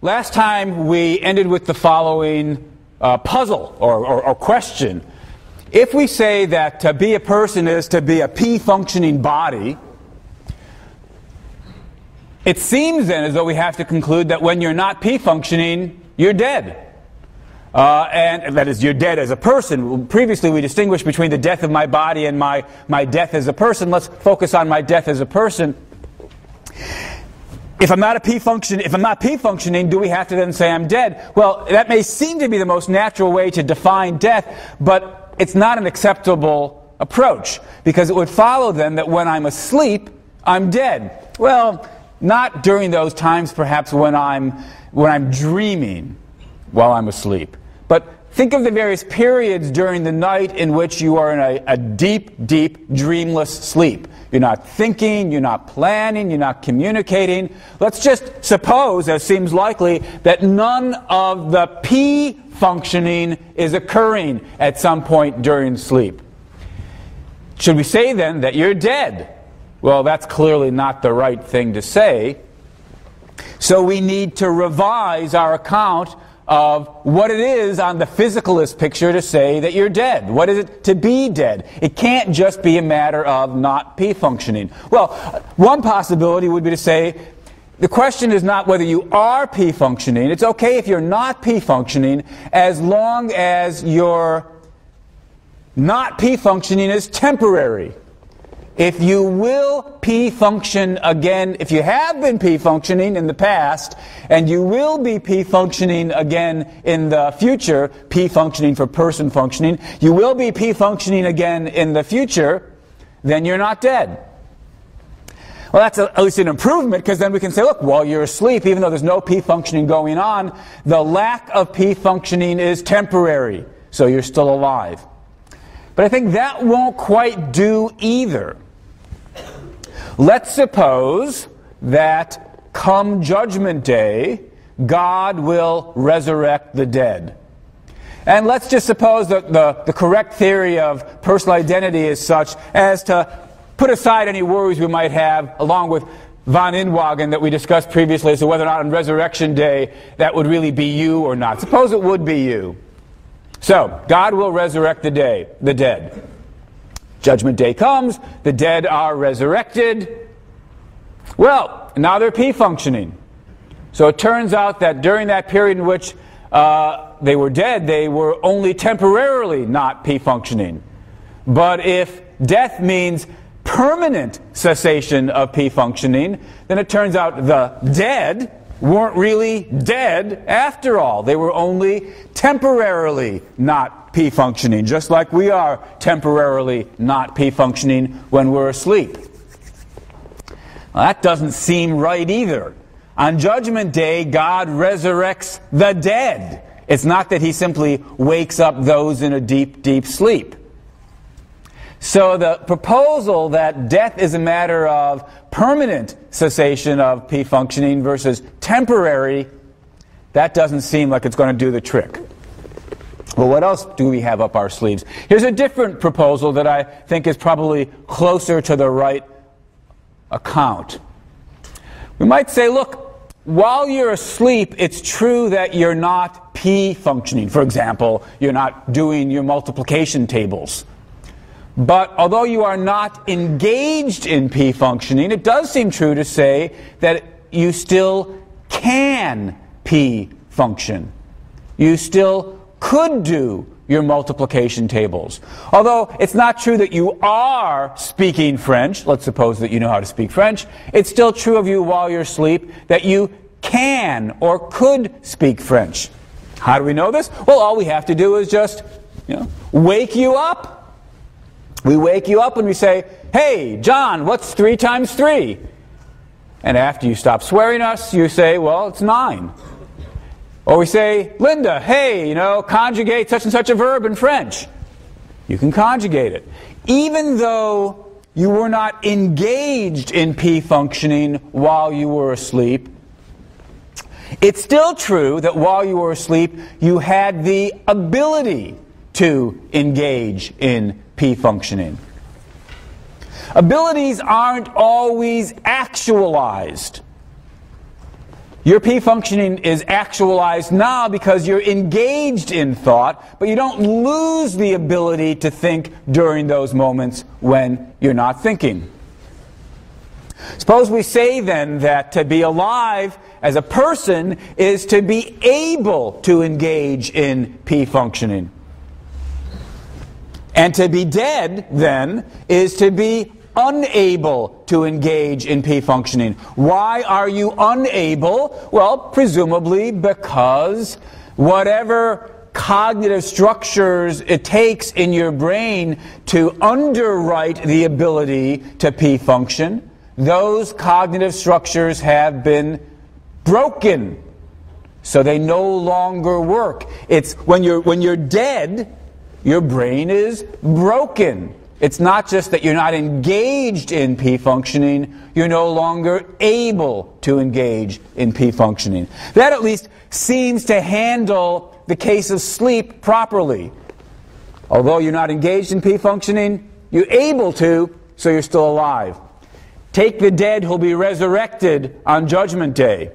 Last time we ended with the following puzzle or question. If we say that to be a person is to be a P-functioning body, it seems then as though we have to conclude that when you're not P-functioning, you're dead. And that is, you're dead as a person. Previously we distinguished between the death of my body and my death as a person. Let's focus on my death as a person. If I'm not P-functioning, do we have to then say I'm dead? Well, that may seem to be the most natural way to define death, but it's not an acceptable approach, because it would follow then that when I'm asleep, I'm dead. Well, not during those times perhaps when I'm dreaming while I'm asleep. But think of the various periods during the night in which you are in a deep, deep, dreamless sleep. You're not thinking, you're not planning, you're not communicating. Let's just suppose, as seems likely, that none of the P functioning is occurring at some point during sleep. Should we say then that you're dead? Well, that's clearly not the right thing to say. So we need to revise our account of what it is on the physicalist picture to say that you're dead. What is it to be dead? It can't just be a matter of not P-functioning. Well, one possibility would be to say the question is not whether you are P-functioning. It's okay if you're not P-functioning as long as your not P-functioning is temporary. If you will P-function again, if you have been P-functioning in the past, and you will be P-functioning again in the future, P-functioning for person functioning, you will be P-functioning again in the future, then you're not dead. Well, that's at least an improvement, because then we can say, look, while you're asleep, even though there's no P-functioning going on, the lack of P-functioning is temporary, so you're still alive. But I think that won't quite do either. Let's suppose that come Judgment Day, God will resurrect the dead. And let's just suppose that the correct theory of personal identity is such as to put aside any worries we might have, along with von Inwagen that we discussed previously, as to whether or not on Resurrection Day that would really be you or not. Suppose it would be you. So, God will resurrect the dead. Judgment Day comes, the dead are resurrected. Well, now they're P-functioning. So it turns out that during that period in which they were dead, they were only temporarily not P-functioning. But if death means permanent cessation of P-functioning, then it turns out the dead weren't really dead after all. They were only temporarily not P-functioning, just like we are temporarily not P-functioning when we're asleep. Well, that doesn't seem right either. On Judgment Day, God resurrects the dead. It's not that He simply wakes up those in a deep, deep sleep. So the proposal that death is a matter of permanent cessation of P-functioning versus temporary, that doesn't seem like it's going to do the trick. Well, what else do we have up our sleeves? Here's a different proposal that I think is probably closer to the right account. We might say, look, while you're asleep, it's true that you're not P-functioning. For example, you're not doing your multiplication tables. But although you are not engaged in P-functioning, it does seem true to say that you still can P-function. You still could do your multiplication tables. Although it's not true that you are speaking French, let's suppose that you know how to speak French, it's still true of you while you're asleep that you can or could speak French. How do we know this? Well, all we have to do is just, wake you up. We wake you up and we say, hey, John, what's 3 times 3? And after you stop swearing us, you say, well, it's 9. Or we say, Linda, hey, conjugate such and such a verb in French. You can conjugate it. Even though you were not engaged in P-functioning while you were asleep, it's still true that while you were asleep, you had the ability to engage in P-functioning. Abilities aren't always actualized. Your P functioning is actualized now because you're engaged in thought, but you don't lose the ability to think during those moments when you're not thinking. Suppose we say then that to be alive as a person is to be able to engage in P functioning. And to be dead, then, is to be unable to engage in P functioning. Why are you unable? Well, presumably because whatever cognitive structures it takes in your brain to underwrite the ability to P function, those cognitive structures have been broken. So they no longer work. It's when you're dead, your brain is broken. It's not just that you're not engaged in P functioning, you're no longer able to engage in P functioning. That at least seems to handle the case of sleep properly. Although you're not engaged in P functioning, you're able to, so you're still alive. Take the dead who'll be resurrected on Judgment Day.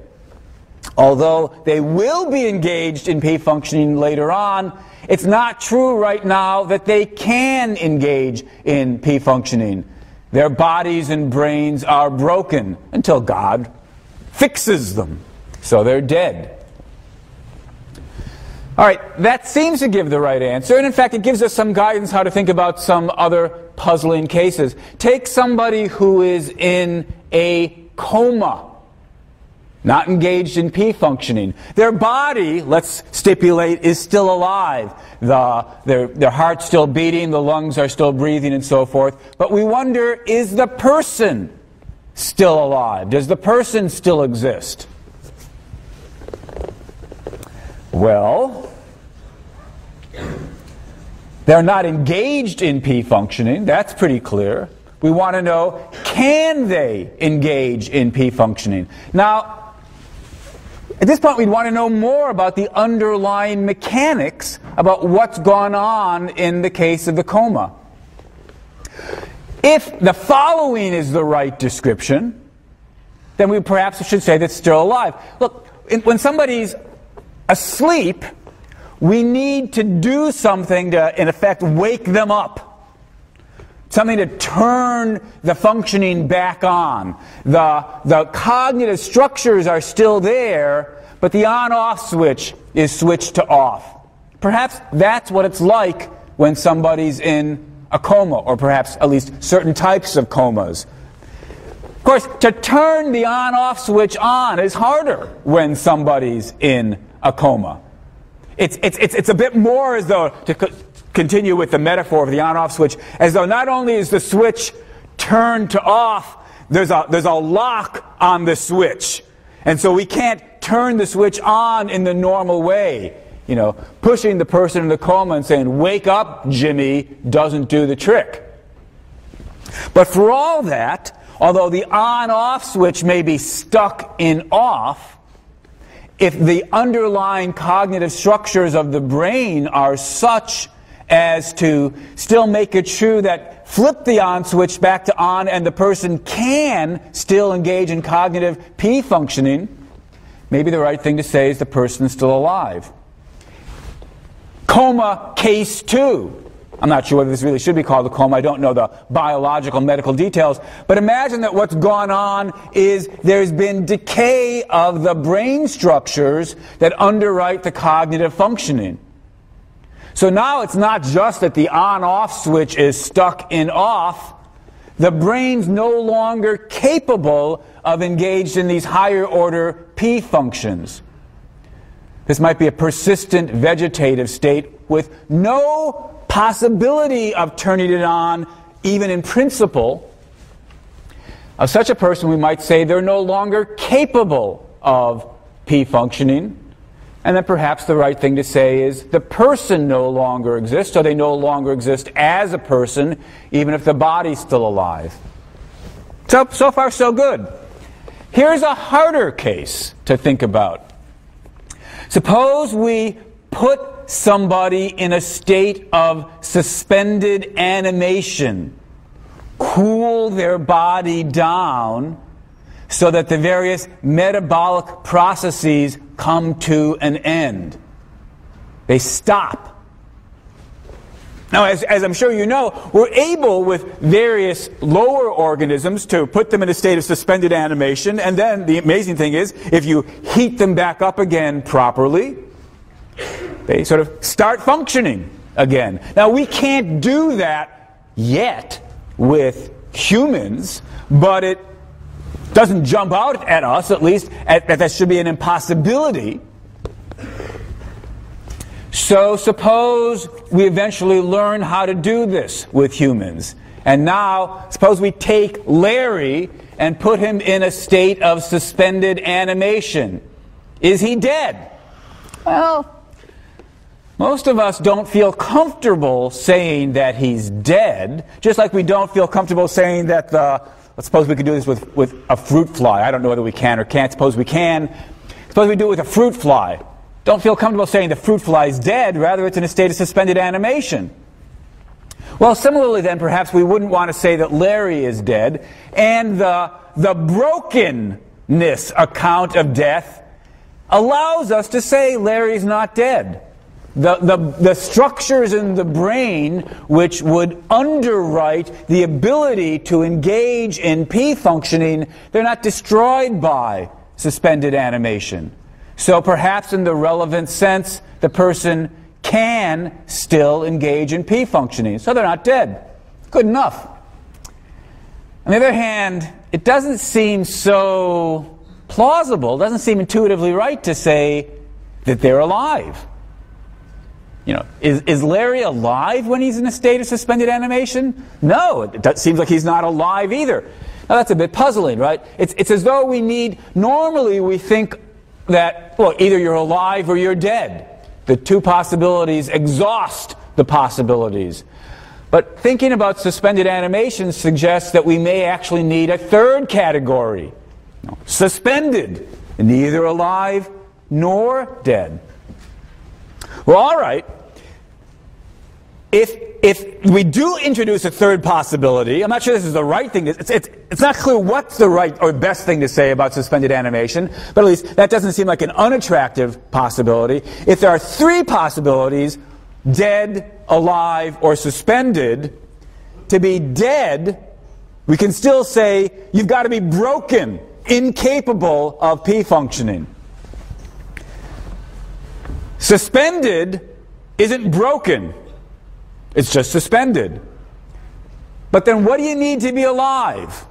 Although they will be engaged in P functioning later on, it's not true right now that they can engage in P functioning. Their bodies and brains are broken until God fixes them. So they're dead. All right, that seems to give the right answer. And in fact, it gives us some guidance how to think about some other puzzling cases. Take somebody who is in a coma, not engaged in P functioning. Their body, let's stipulate, is still alive. Their heart's still beating, the lungs are still breathing, and so forth. But we wonder, is the person still alive? Does the person still exist? Well, they're not engaged in P functioning. That's pretty clear. We want to know, can they engage in P functioning? Now, at this point, we'd want to know more about the underlying mechanics about what's gone on in the case of the coma. If the following is the right description, then we perhaps should say that's still alive. Look, when somebody's asleep, we need to do something to, in effect, wake them up. Something to turn the functioning back on. The cognitive structures are still there, but the on-off switch is switched to off. Perhaps that's what it's like when somebody's in a coma, or perhaps at least certain types of comas. Of course, to turn the on-off switch on is harder when somebody's in a coma. It's a bit more as though, to continue with the metaphor of the on-off switch, as though not only is the switch turned to off, there's a lock on the switch. And so we can't turn the switch on in the normal way. You know, pushing the person in the coma and saying, "Wake up, Jimmy," doesn't do the trick. But for all that, although the on-off switch may be stuck in off, if the underlying cognitive structures of the brain are such as to still make it true that flip the on switch back to on and the person can still engage in cognitive P functioning, maybe the right thing to say is the person is still alive. Coma case 2. I'm not sure whether this really should be called a coma. I don't know the biological medical details. But imagine that what's gone on is there's been decay of the brain structures that underwrite the cognitive functioning. So now it's not just that the on-off switch is stuck in off. The brain's no longer capable of engaged in these higher order P functions. This might be a persistent vegetative state with no possibility of turning it on, even in principle. Of such a person, we might say they're no longer capable of P functioning. And then perhaps the right thing to say is the person no longer exists, or they no longer exist as a person, even if the body's still alive. So far, so good. Here's a harder case to think about. Suppose we put somebody in a state of suspended animation, cool their body down, so that the various metabolic processes come to an end. They stop. Now, as I'm sure you know, we're able with various lower organisms to put them in a state of suspended animation, and then the amazing thing is, if you heat them back up again properly, they sort of start functioning again. Now, we can't do that yet with humans, but it doesn't jump out at us, at least, that should be an impossibility. So suppose we eventually learn how to do this with humans. And now, suppose we take Larry and put him in a state of suspended animation. Is he dead? Well, most of us don't feel comfortable saying that he's dead, just like we don't feel comfortable saying that let's suppose we could do this with a fruit fly. I don't know whether we can or can't. Suppose we can. Suppose we do it with a fruit fly. Don't feel comfortable saying the fruit fly is dead, rather it's in a state of suspended animation. Well, similarly then, perhaps we wouldn't want to say that Larry is dead, and the brokenness account of death allows us to say Larry's not dead. The structures in the brain which would underwrite the ability to engage in P functioning, they're not destroyed by suspended animation. So perhaps in the relevant sense, the person can still engage in P functioning. So they're not dead. Good enough. On the other hand, it doesn't seem so plausible, doesn't seem intuitively right to say that they're alive. You know, is Larry alive when he's in a state of suspended animation? No, it seems like he's not alive either. Now that's a bit puzzling, right? It's as though normally we think that, well, either you're alive or you're dead. The two possibilities exhaust the possibilities. But thinking about suspended animation suggests that we may actually need a third category. Suspended, neither alive nor dead. Well, all right. If we do introduce a third possibility, I'm not sure this is the right thing. It's not clear what's the right or best thing to say about suspended animation, but at least that doesn't seem like an unattractive possibility. If there are three possibilities, dead, alive, or suspended, to be dead, we can still say you've got to be broken, incapable of P functioning. Suspended isn't broken. It's just suspended. But then what do you need to be alive?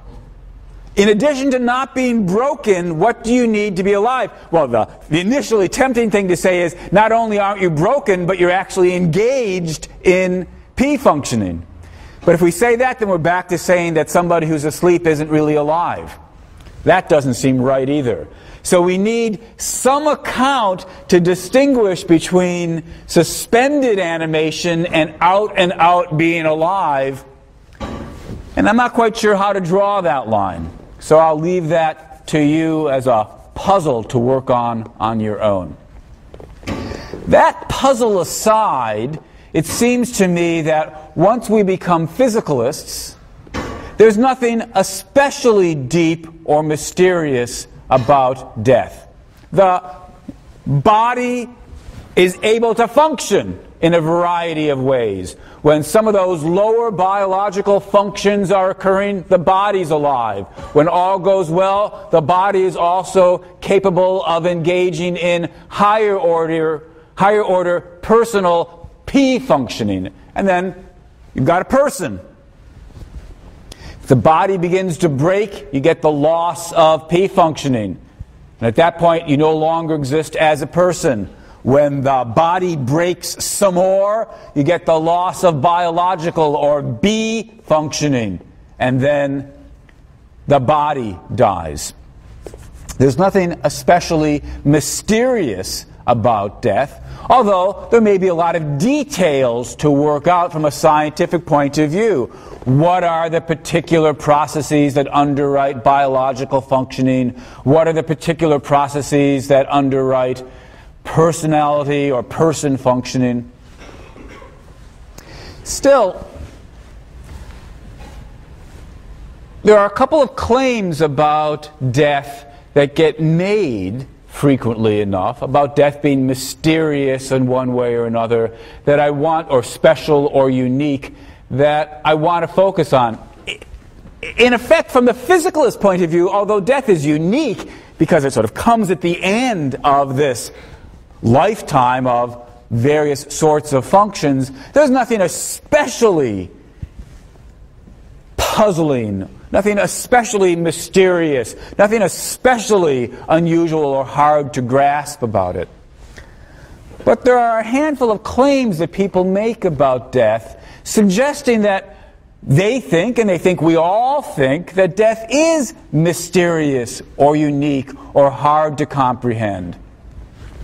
In addition to not being broken, what do you need to be alive? Well, the initially tempting thing to say is, not only aren't you broken, but you're actually engaged in P functioning. But if we say that, then we're back to saying that somebody who's asleep isn't really alive. That doesn't seem right either. So we need some account to distinguish between suspended animation and out being alive. And I'm not quite sure how to draw that line. So I'll leave that to you as a puzzle to work on your own. That puzzle aside, it seems to me that once we become physicalists, there's nothing especially deep or mysterious about death. The body is able to function in a variety of ways. When some of those lower biological functions are occurring, the body's alive. When all goes well, the body is also capable of engaging in higher order personal P functioning. And then you've got a person. If the body begins to break, you get the loss of P functioning. And at that point, you no longer exist as a person. When the body breaks some more, you get the loss of biological or B functioning. And then the body dies. There's nothing especially mysterious about death, although there may be a lot of details to work out from a scientific point of view. What are the particular processes that underwrite biological functioning? What are the particular processes that underwrite personality or person functioning? Still, There are a couple of claims about death that get made frequently enough, about death being mysterious in one way or another, that I want, or special or unique, that I want to focus on. In effect, from the physicalist point of view, although death is unique because it sort of comes at the end of this lifetime of various sorts of functions, there's nothing especially puzzling, nothing especially mysterious, nothing especially unusual or hard to grasp about it. But there are a handful of claims that people make about death, suggesting that they think, and they think we all think, that death is mysterious or unique or hard to comprehend.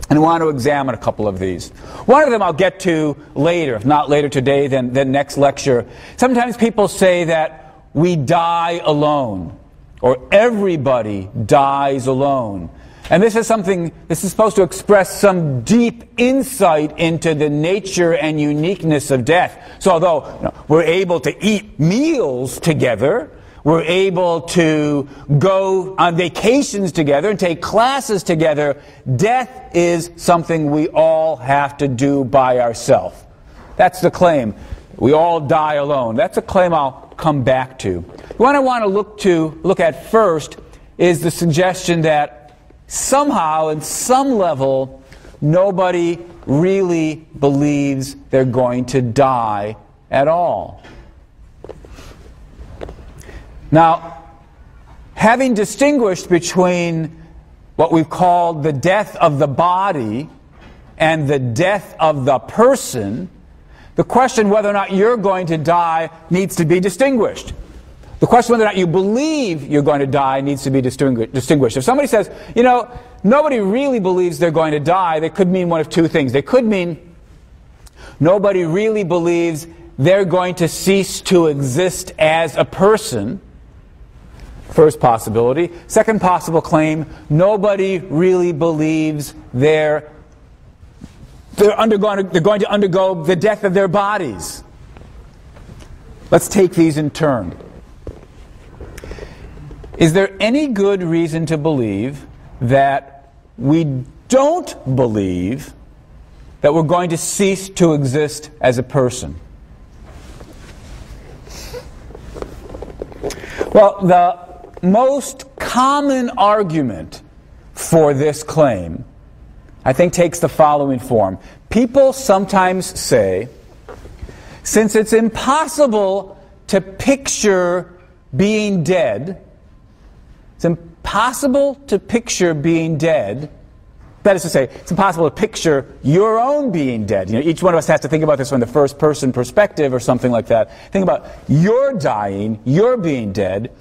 And I want to examine a couple of these. One of them I'll get to later, if not later today, then next lecture. Sometimes people say that we die alone, or everybody dies alone. And this is supposed to express some deep insight into the nature and uniqueness of death. So although we're able to eat meals together, we're able to go on vacations together and take classes together, death is something we all have to do by ourselves. That's the claim. We all die alone. That's a claim I'll come back to. What I want to look at first is the suggestion that somehow, in some level, nobody really believes they're going to die at all. Now, having distinguished between what we've called the death of the body and the death of the person, the question whether or not you're going to die needs to be distinguished. The question whether or not you believe you're going to die needs to be distinguished. If somebody says, nobody really believes they're going to die, they could mean one of two things. They could mean nobody really believes they're going to cease to exist as a person. First possibility. Second possible claim, nobody really believes they're going to undergo the death of their bodies. Let's take these in turn. Is there any good reason to believe that we don't believe that we're going to cease to exist as a person? Well, the most common argument for this claim, I think, takes the following form. People sometimes say, since it's impossible to picture being dead, it's impossible to picture being dead, that is to say, it's impossible to picture your own being dead. Each one of us has to think about this from the first person perspective or something like that. Think about your dying, your being dead.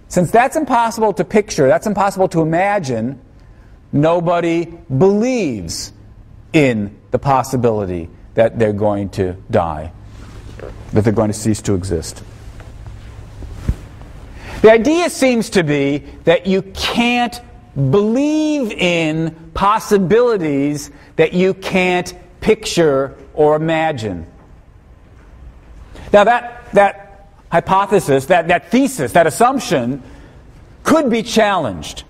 Since that's impossible to picture, that's impossible to imagine, nobody believes in the possibility that they're going to die, that they're going to cease to exist. The idea seems to be that you can't believe in possibilities that you can't picture or imagine. Now that hypothesis, that thesis, that assumption could be challenged.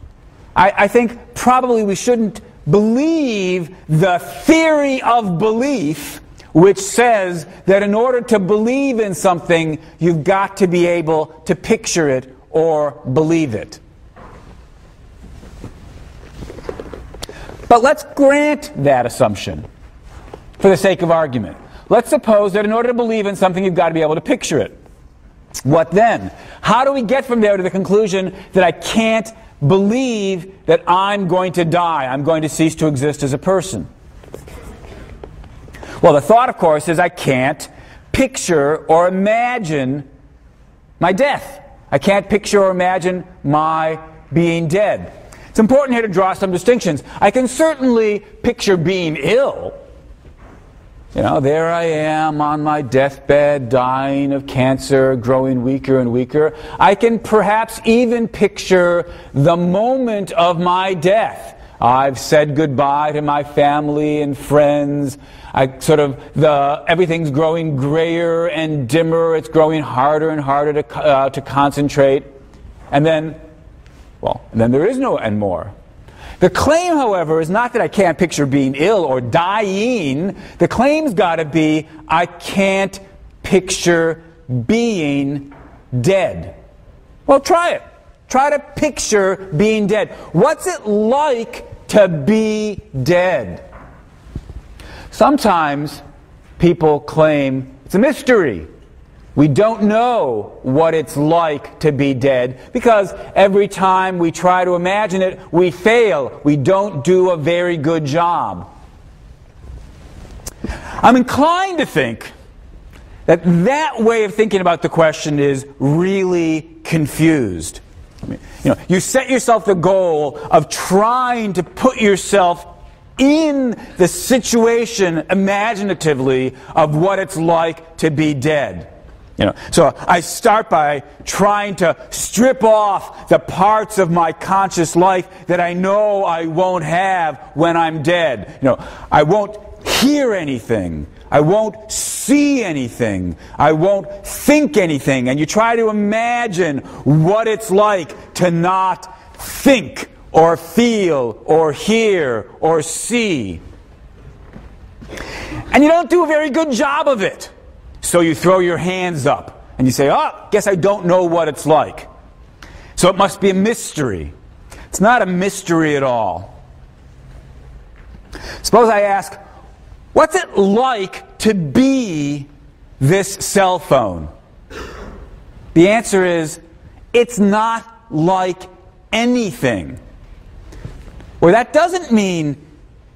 I think probably we shouldn't believe the theory of belief, which says that in order to believe in something, you've got to be able to picture it or believe it. But let's grant that assumption for the sake of argument. Let's suppose that in order to believe in something, you've got to be able to picture it. What then? How do we get from there to the conclusion that I can't believe that I'm going to die, I'm going to cease to exist as a person? Well, the thought, of course, is I can't picture or imagine my death. I can't picture or imagine my being dead. It's important here to draw some distinctions. I can certainly picture being ill. There I am on my deathbed, dying of cancer, growing weaker and weaker. I can perhaps even picture the moment of my death. I've said goodbye to my family and friends. Everything's growing grayer and dimmer. It's growing harder and harder to concentrate. and then there is no and more. The claim, however, is not that I can't picture being ill or dying. The claim's got to be, I can't picture being dead. Well, try it. Try to picture being dead. What's it like to be dead? Sometimes people claim it's a mystery. We don't know what it's like to be dead because every time we try to imagine it, we fail. We don't do a very good job. I'm inclined to think that way of thinking about the question is really confused. You set yourself the goal of trying to put yourself in the situation imaginatively of what it's like to be dead. So I start by trying to strip off the parts of my conscious life that I know I won't have when I'm dead. I won't hear anything. I won't see anything. I won't think anything. And you try to imagine what it's like to not think or feel or hear or see. And you don't do a very good job of it. So you throw your hands up and you say, guess I don't know what it's like. So it must be a mystery. It's not a mystery at all. Suppose I ask, what's it like to be this cell phone? The answer is, it's not like anything. Well, that doesn't mean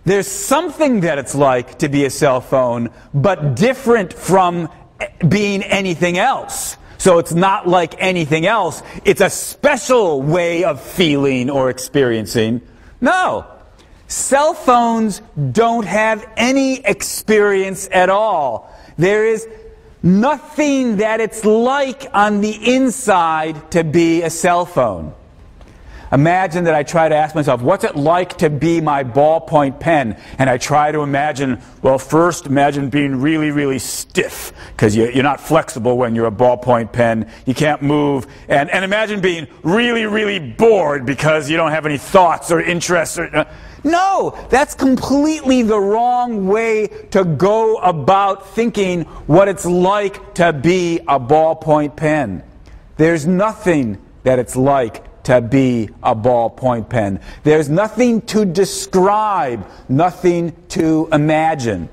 there's something that it's like to be a cell phone, but different from being anything else. So it's not like anything else. It's a special way of feeling or experiencing. No. Cell phones don't have any experience at all. There is nothing that it's like on the inside to be a cell phone. Imagine that I try to ask myself, what's it like to be my ballpoint pen? And I try to imagine, well, first imagine being really, really stiff, because you're not flexible when you're a ballpoint pen. You can't move. And imagine being really, really bored because you don't have any thoughts or interests. No, that's completely the wrong way to go about thinking what it's like to be a ballpoint pen. There's nothing that it's like to be a ballpoint pen. There's nothing to describe, nothing to imagine.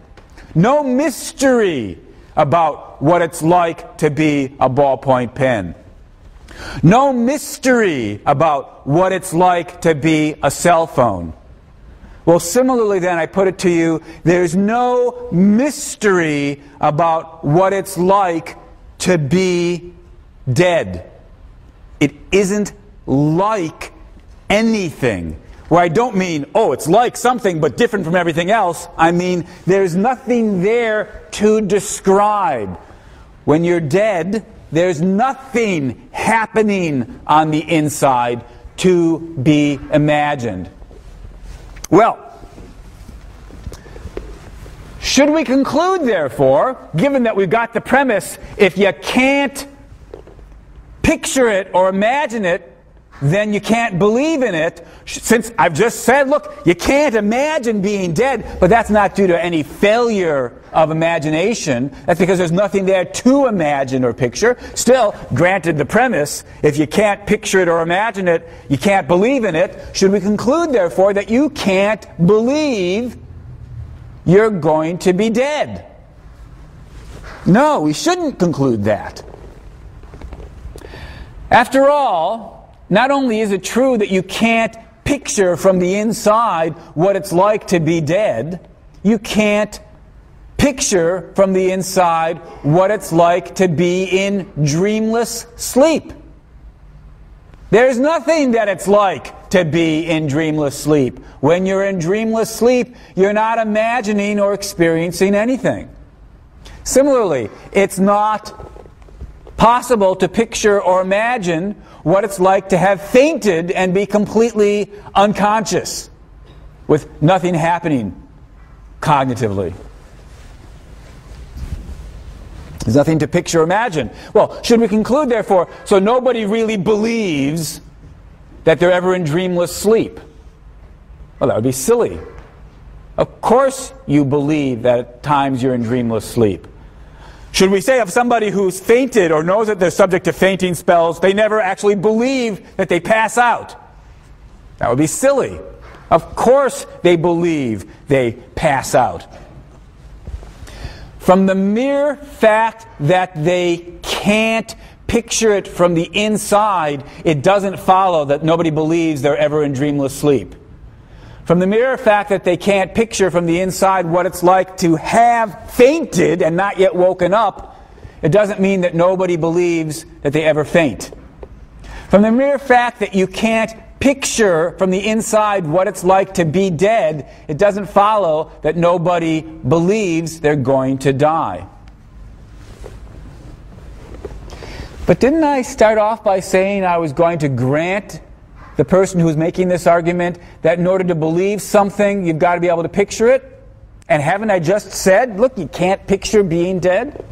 No mystery about what it's like to be a ballpoint pen. No mystery about what it's like to be a cell phone. Well, similarly then, I put it to you, there's no mystery about what it's like to be dead. It isn't like anything. Where I don't mean, it's like something but different from everything else. I mean, there's nothing there to describe. When you're dead, there's nothing happening on the inside to be imagined. Well, should we conclude, therefore, given that we've got the premise, if you can't picture it or imagine it, then you can't believe in it, since I've just said, look, you can't imagine being dead, but that's not due to any failure of imagination. That's because there's nothing there to imagine or picture. Still, granted the premise, if you can't picture it or imagine it, you can't believe in it. Should we conclude, therefore, that you can't believe you're going to be dead? No, we shouldn't conclude that. After all, not only is it true that you can't picture from the inside what it's like to be dead, you can't picture from the inside what it's like to be in dreamless sleep. There's nothing that it's like to be in dreamless sleep. When you're in dreamless sleep, you're not imagining or experiencing anything. Similarly, it's not possible to picture or imagine what it's like to have fainted and be completely unconscious with nothing happening cognitively. There's nothing to picture or imagine. Well, should we conclude, therefore, so nobody really believes that they're ever in dreamless sleep? Well, that would be silly. Of course you believe that at times you're in dreamless sleep. Should we say of somebody who's fainted or knows that they're subject to fainting spells, they never actually believe that they pass out? That would be silly. Of course they believe they pass out. From the mere fact that they can't picture it from the inside, it doesn't follow that nobody believes they're ever in dreamless sleep. From the mere fact that they can't picture from the inside what it's like to have fainted and not yet woken up, it doesn't mean that nobody believes that they ever faint. From the mere fact that you can't picture from the inside what it's like to be dead, it doesn't follow that nobody believes they're going to die. But didn't I start off by saying I was going to grant the person who's making this argument that in order to believe something, you've got to be able to picture it? And haven't I just said, look, you can't picture being dead?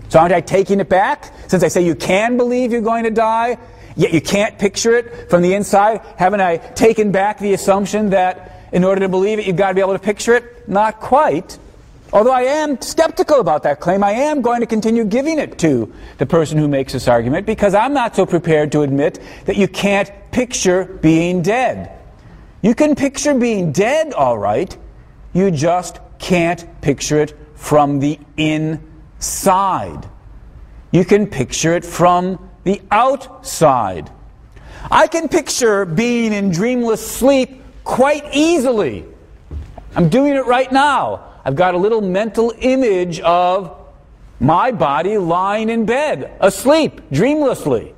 So aren't I taking it back? Since I say you can believe you're going to die, yet you can't picture it from the inside, haven't I taken back the assumption that in order to believe it, you've got to be able to picture it? Not quite. Although I am skeptical about that claim, I am going to continue giving it to the person who makes this argument, because I'm not so prepared to admit that you can't picture being dead. You can picture being dead, all right. You just can't picture it from the inside. You can picture it from the outside. I can picture being in dreamless sleep quite easily. I'm doing it right now. I've got a little mental image of my body lying in bed, asleep, dreamlessly.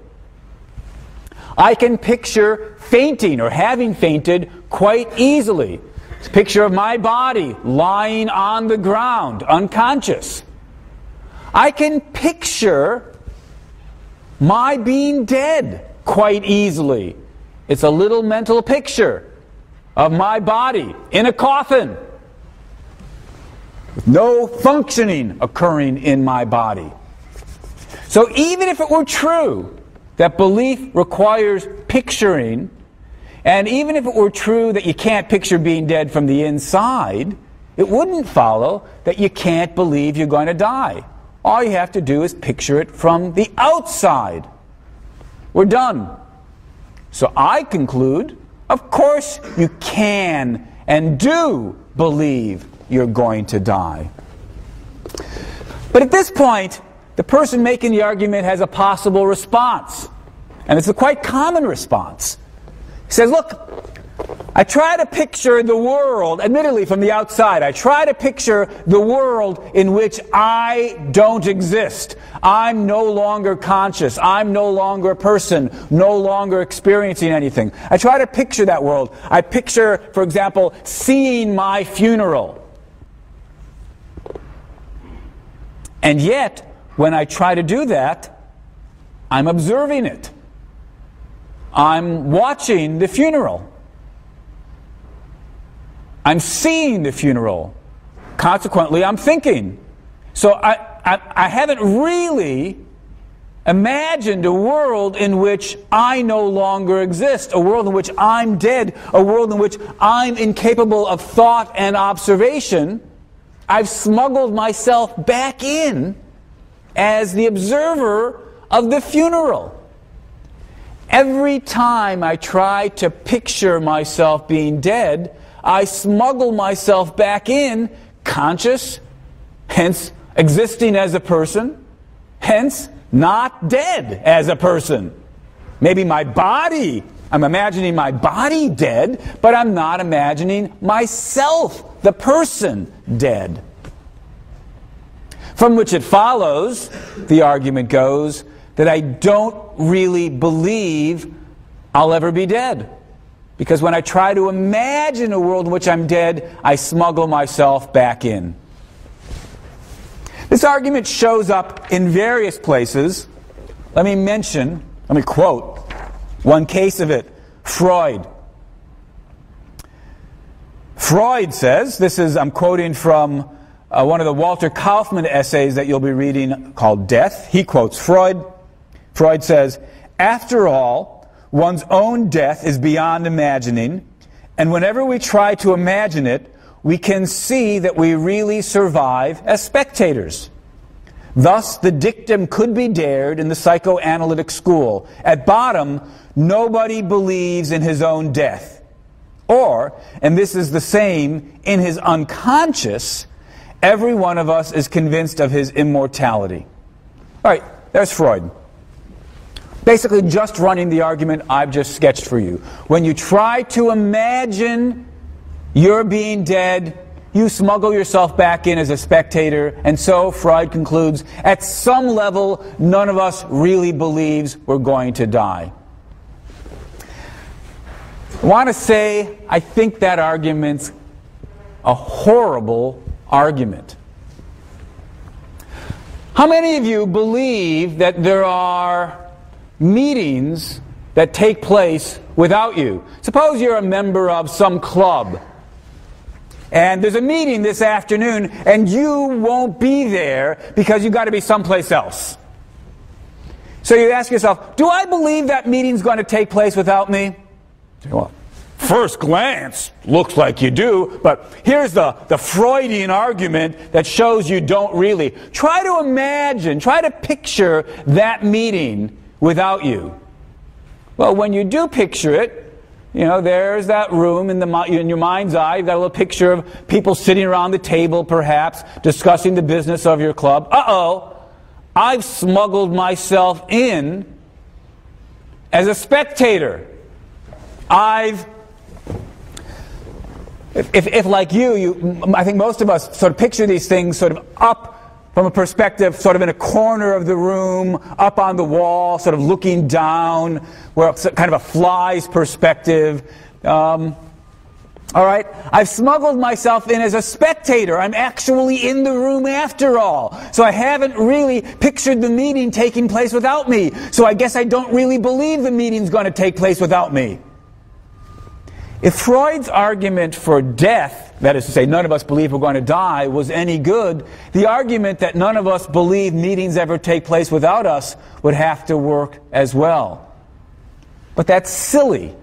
I can picture fainting or having fainted quite easily. It's a picture of my body lying on the ground, unconscious. I can picture my being dead quite easily. It's a little mental picture of my body in a coffin, with no functioning occurring in my body. So even if it were true that belief requires picturing, and even if it were true that you can't picture being dead from the inside, it wouldn't follow that you can't believe you're going to die. All you have to do is picture it from the outside. We're done. So I conclude, of course you can and do believe you're going to die. But at this point, the person making the argument has a possible response. And it's a quite common response. He says, look, I try to picture the world, admittedly from the outside, I try to picture the world in which I don't exist. I'm no longer conscious. I'm no longer a person, no longer experiencing anything. I try to picture that world. I picture, for example, seeing my funeral. And yet, when I try to do that, I'm observing it. I'm watching the funeral. I'm seeing the funeral. Consequently, I'm thinking. So I haven't really imagined a world in which I no longer exist, a world in which I'm dead, a world in which I'm incapable of thought and observation. I've smuggled myself back in as the observer of the funeral. Every time I try to picture myself being dead, I smuggle myself back in, conscious, hence existing as a person, hence not dead as a person. Maybe my body, I'm imagining my body dead, but I'm not imagining myself, the person, dead. From which it follows, the argument goes, that I don't really believe I'll ever be dead. Because when I try to imagine a world in which I'm dead, I smuggle myself back in. This argument shows up in various places. Let me quote one case of it. Freud. Freud says, I'm quoting from one of the Walter Kaufmann essays that you'll be reading called Death. He quotes Freud. Freud says, "After all, one's own death is beyond imagining, and whenever we try to imagine it, we can see that we really survive as spectators. Thus, the dictum could be dared in the psychoanalytic school. At bottom, nobody believes in his own death. Or, and this is the same, in his unconscious, every one of us is convinced of his immortality." All right, there's Freud. Basically just running the argument I've just sketched for you. When you try to imagine you're being dead, you smuggle yourself back in as a spectator, and so, Freud concludes, at some level, none of us really believes we're going to die. I want to say, I think that argument's a horrible argument. How many of you believe that there are meetings that take place without you? Suppose you're a member of some club, and there's a meeting this afternoon, and you won't be there because you've got to be someplace else. So you ask yourself, do I believe that meeting's going to take place without me? Well, first glance, looks like you do, but here's the Freudian argument that shows you don't really. Try to imagine, try to picture that meeting without you. Well, when you do picture it, you know, there's that room in your mind's eye. You've got a little picture of people sitting around the table, perhaps, discussing the business of your club. Uh-oh, I've smuggled myself in as a spectator. If like you, I think most of us sort of picture these things sort of up from a perspective, sort of in a corner of the room, up on the wall, sort of looking down, where it's kind of a fly's perspective. All right, I've smuggled myself in as a spectator. I'm actually in the room after all. So I haven't really pictured the meeting taking place without me. So I guess I don't really believe the meeting's going to take place without me. If Freud's argument for death, that is to say, none of us believe we're going to die, was any good, the argument that none of us believe meetings ever take place without us would have to work as well. But that's silly.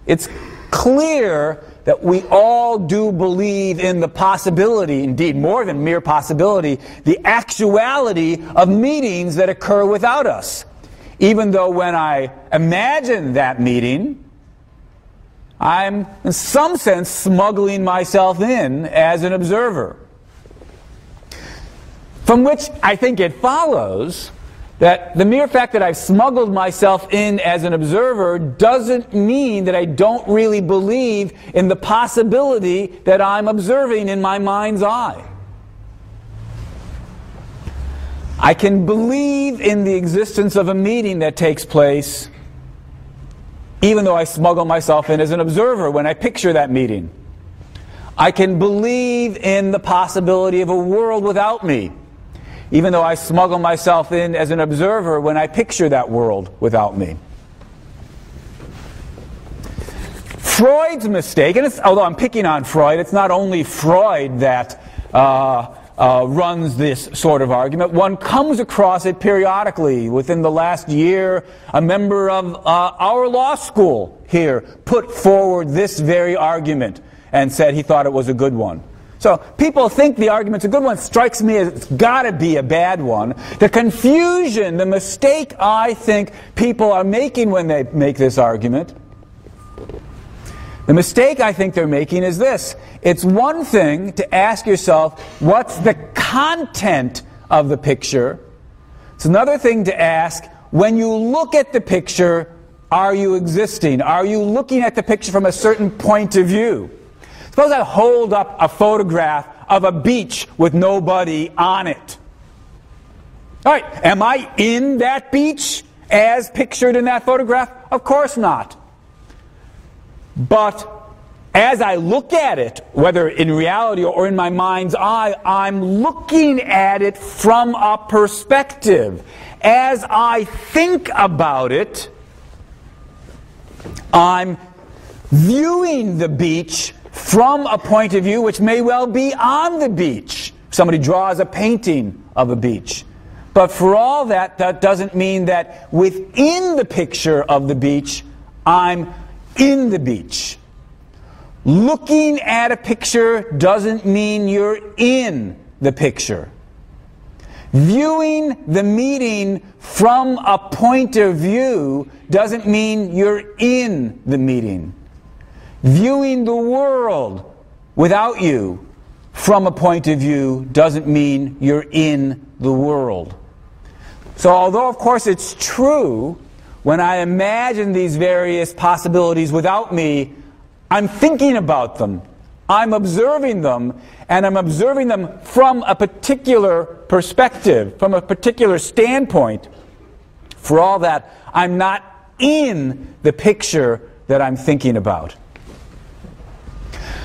It's clear that we all do believe in the possibility, indeed more than mere possibility, the actuality of meetings that occur without us. Even though when I imagine that meeting, I'm, in some sense, smuggling myself in as an observer. From which I think it follows that the mere fact that I've smuggled myself in as an observer doesn't mean that I don't really believe in the possibility that I'm observing in my mind's eye. I can believe in the existence of a meeting that takes place even though I smuggle myself in as an observer when I picture that meeting. I can believe in the possibility of a world without me, even though I smuggle myself in as an observer when I picture that world without me. Freud's mistake, and although I'm picking on Freud, it's not only Freud that runs this sort of argument. One comes across it periodically. Within the last year, a member of our law school here put forward this very argument and said he thought it was a good one. So people think the argument's a good one. It strikes me as it's got to be a bad one. The confusion, the mistake I think people are making when they make this argument, the mistake I think they're making is this. It's one thing to ask yourself, what's the content of the picture? It's another thing to ask, when you look at the picture, are you existing? Are you looking at the picture from a certain point of view? Suppose I hold up a photograph of a beach with nobody on it. All right, am I in that beach as pictured in that photograph? Of course not. But as I look at it, whether in reality or in my mind's eye, I'm looking at it from a perspective. As I think about it, I'm viewing the beach from a point of view which may well be on the beach. Somebody draws a painting of a beach. But for all that, that doesn't mean that within the picture of the beach, I'm in the beach. Looking at a picture doesn't mean you're in the picture. Viewing the meeting from a point of view doesn't mean you're in the meeting. Viewing the world without you from a point of view doesn't mean you're in the world. So although, of course, it's true, when I imagine these various possibilities without me, I'm thinking about them, I'm observing them, and I'm observing them from a particular perspective, from a particular standpoint. For all that, I'm not in the picture that I'm thinking about.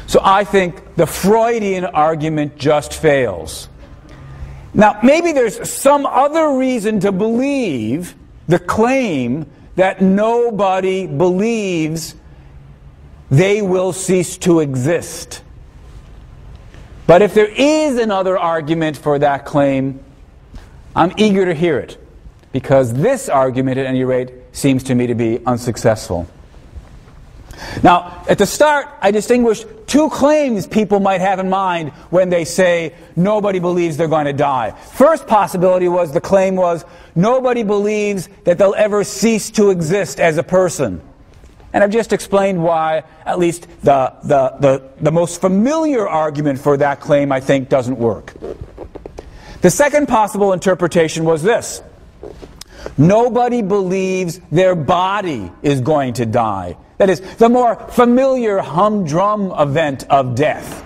So I think the Freudian argument just fails. Now, maybe there's some other reason to believe the claim that nobody believes they will cease to exist. But if there is another argument for that claim, I'm eager to hear it, because this argument, at any rate, seems to me to be unsuccessful. Now, at the start, I distinguished two claims people might have in mind when they say nobody believes they're going to die. First possibility was, the claim was, nobody believes that they'll ever cease to exist as a person. And I've just explained why at least the most familiar argument for that claim, I think, doesn't work. The second possible interpretation was this: nobody believes their body is going to die. That is, the more familiar humdrum event of death,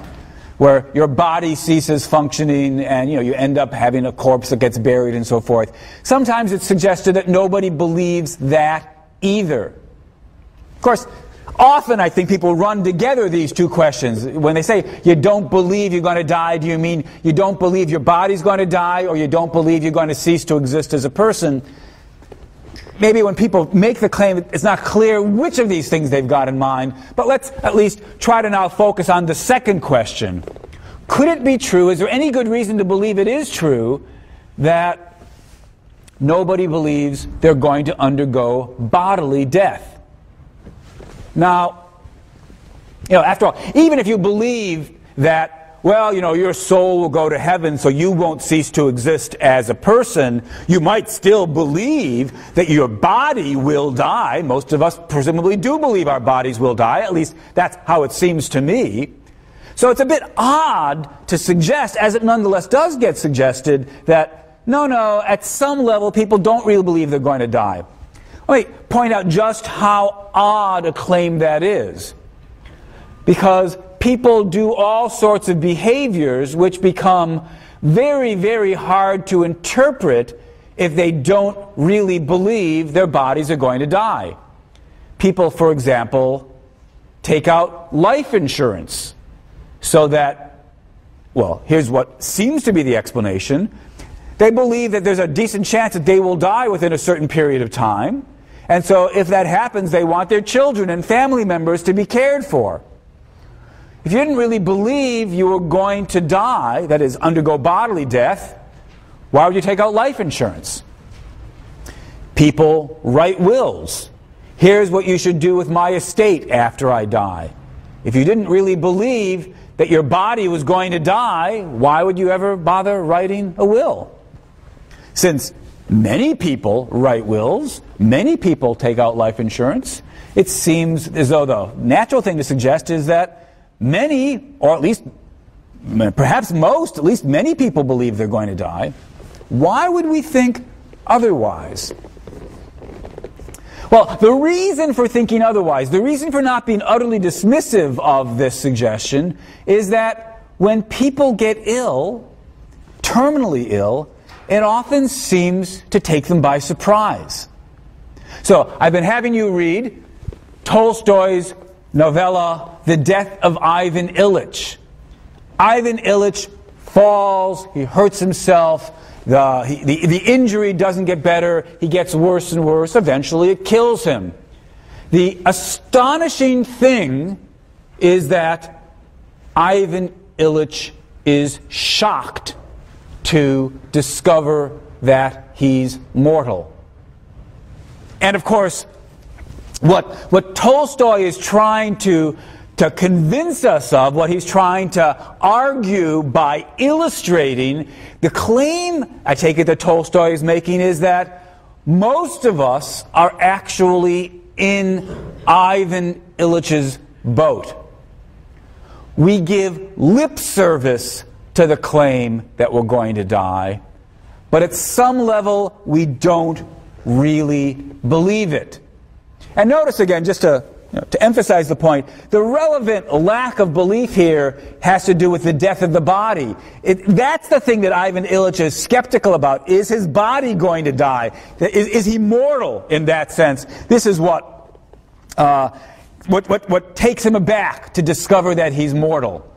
where your body ceases functioning and you end up having a corpse that gets buried and so forth. Sometimes it's suggested that nobody believes that either. Of course, often I think people run together these two questions. When they say you don't believe you're going to die, do you mean you don't believe your body's going to die, or you don't believe you're going to cease to exist as a person? Maybe when people make the claim, it's not clear which of these things they've got in mind. But let's at least try to now focus on the second question. Could it be true, is there any good reason to believe it is true, that nobody believes they're going to undergo bodily death? Now, after all, even if you believe that, well, your soul will go to heaven, so you won't cease to exist as a person, you might still believe that your body will die. Most of us presumably do believe our bodies will die. At least that's how it seems to me. So it's a bit odd to suggest, as it nonetheless does get suggested, that no, at some level people don't really believe they're going to die. Let me point out just how odd a claim that is. Because people do all sorts of behaviors which become very, very hard to interpret if they don't really believe their bodies are going to die. People, for example, take out life insurance so that, well, here's what seems to be the explanation. They believe that there's a decent chance that they will die within a certain period of time. And so if that happens, they want their children and family members to be cared for. If you didn't really believe you were going to die, that is, undergo bodily death, why would you take out life insurance? People write wills. Here's what you should do with my estate after I die. If you didn't really believe that your body was going to die, why would you ever bother writing a will? Since many people write wills, many people take out life insurance, it seems as though the natural thing to suggest is that many, or at least perhaps most, at least many people believe they're going to die. Why would we think otherwise? Well, the reason for thinking otherwise, the reason for not being utterly dismissive of this suggestion, is that when people get ill, terminally ill, it often seems to take them by surprise. So, I've been having you read Tolstoy's novella, The Death of Ivan Ilyich. Ivan Ilyich falls, he hurts himself, the injury doesn't get better, he gets worse and worse, eventually it kills him. The astonishing thing is that Ivan Ilyich is shocked to discover that he's mortal. And of course, what Tolstoy is trying to convince us of, what he's trying to argue by illustrating, the claim, I take it, that Tolstoy is making is that most of us are actually in Ivan Illich's boat. We give lip service to the claim that we're going to die, but at some level we don't really believe it. And notice again, just to emphasize the point, the relevant lack of belief here has to do with the death of the body. That's the thing that Ivan Illich is skeptical about. Is his body going to die? Is he mortal in that sense? This is what takes him aback to discover that he's mortal.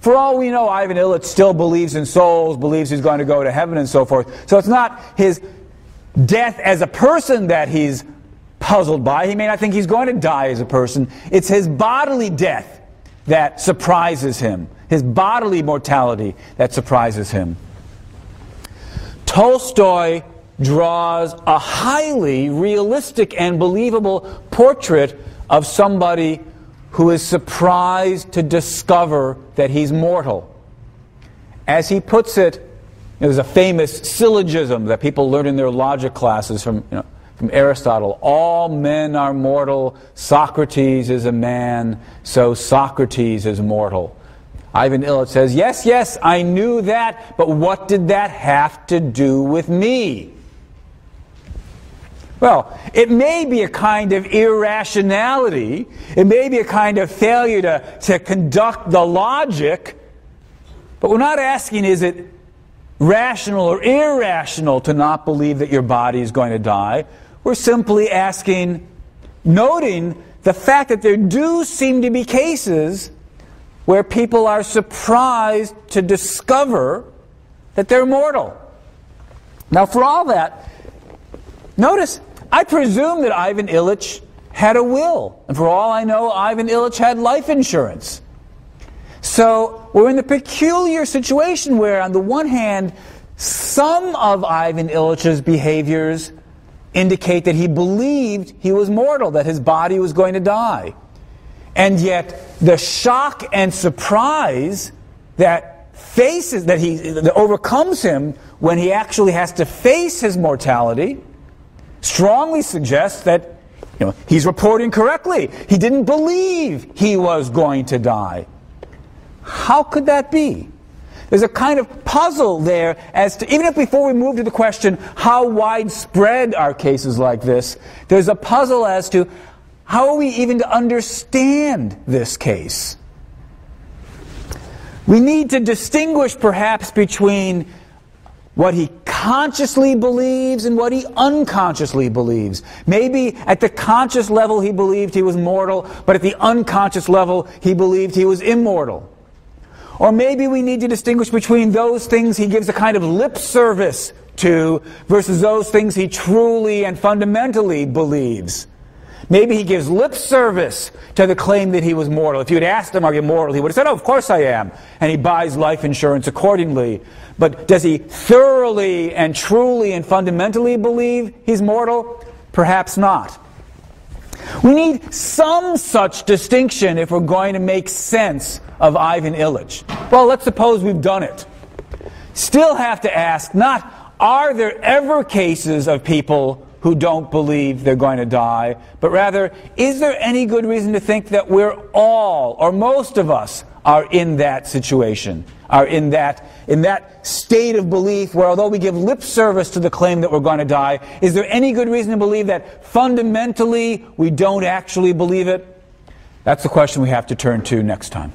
For all we know, Ivan Illich still believes in souls, believes he's going to go to heaven and so forth. So it's not his death as a person that he's puzzled by. He may not think he's going to die as a person. It's his bodily death that surprises him. His bodily mortality that surprises him. Tolstoy draws a highly realistic and believable portrait of somebody who is surprised to discover that he's mortal. As he puts it, there's a famous syllogism that people learn in their logic classes from Aristotle. All men are mortal. Socrates is a man, so Socrates is mortal. Ivan Illich says, yes, yes, I knew that, but what did that have to do with me? Well, it may be a kind of irrationality. It may be a kind of failure to conduct the logic, but we're not asking, is it rational or irrational to not believe that your body is going to die? We're simply asking, noting the fact that there do seem to be cases where people are surprised to discover that they're mortal. Now, for all that, notice, I presume that Ivan Illich had a will. And for all I know, Ivan Illich had life insurance. So we're in the peculiar situation where, on the one hand, some of Ivan Illich's behaviors indicate that he believed he was mortal, that his body was going to die. And yet, the shock and surprise that overcomes him when he actually has to face his mortality strongly suggests that he's reporting correctly. He didn't believe he was going to die. How could that be? There's a kind of puzzle there as to, even if before we move to the question, how widespread are cases like this, there's a puzzle as to how are we even to understand this case. We need to distinguish perhaps between what he consciously believes and what he unconsciously believes. Maybe at the conscious level he believed he was mortal, but at the unconscious level he believed he was immortal. Or maybe we need to distinguish between those things he gives a kind of lip service to versus those things he truly and fundamentally believes. Maybe he gives lip service to the claim that he was mortal. If you had asked him, are you mortal? He would have said, oh, of course I am. And he buys life insurance accordingly. But does he thoroughly and truly and fundamentally believe he's mortal? Perhaps not. We need some such distinction if we're going to make sense of Ivan Illich. Well, let's suppose we've done it. Still have to ask, not are there ever cases of people who don't believe they're going to die, but rather, is there any good reason to think that we're all, or most of us, are in that situation, are in that state of belief where, although we give lip service to the claim that we're going to die, is there any good reason to believe that fundamentally we don't actually believe it? That's the question we have to turn to next time.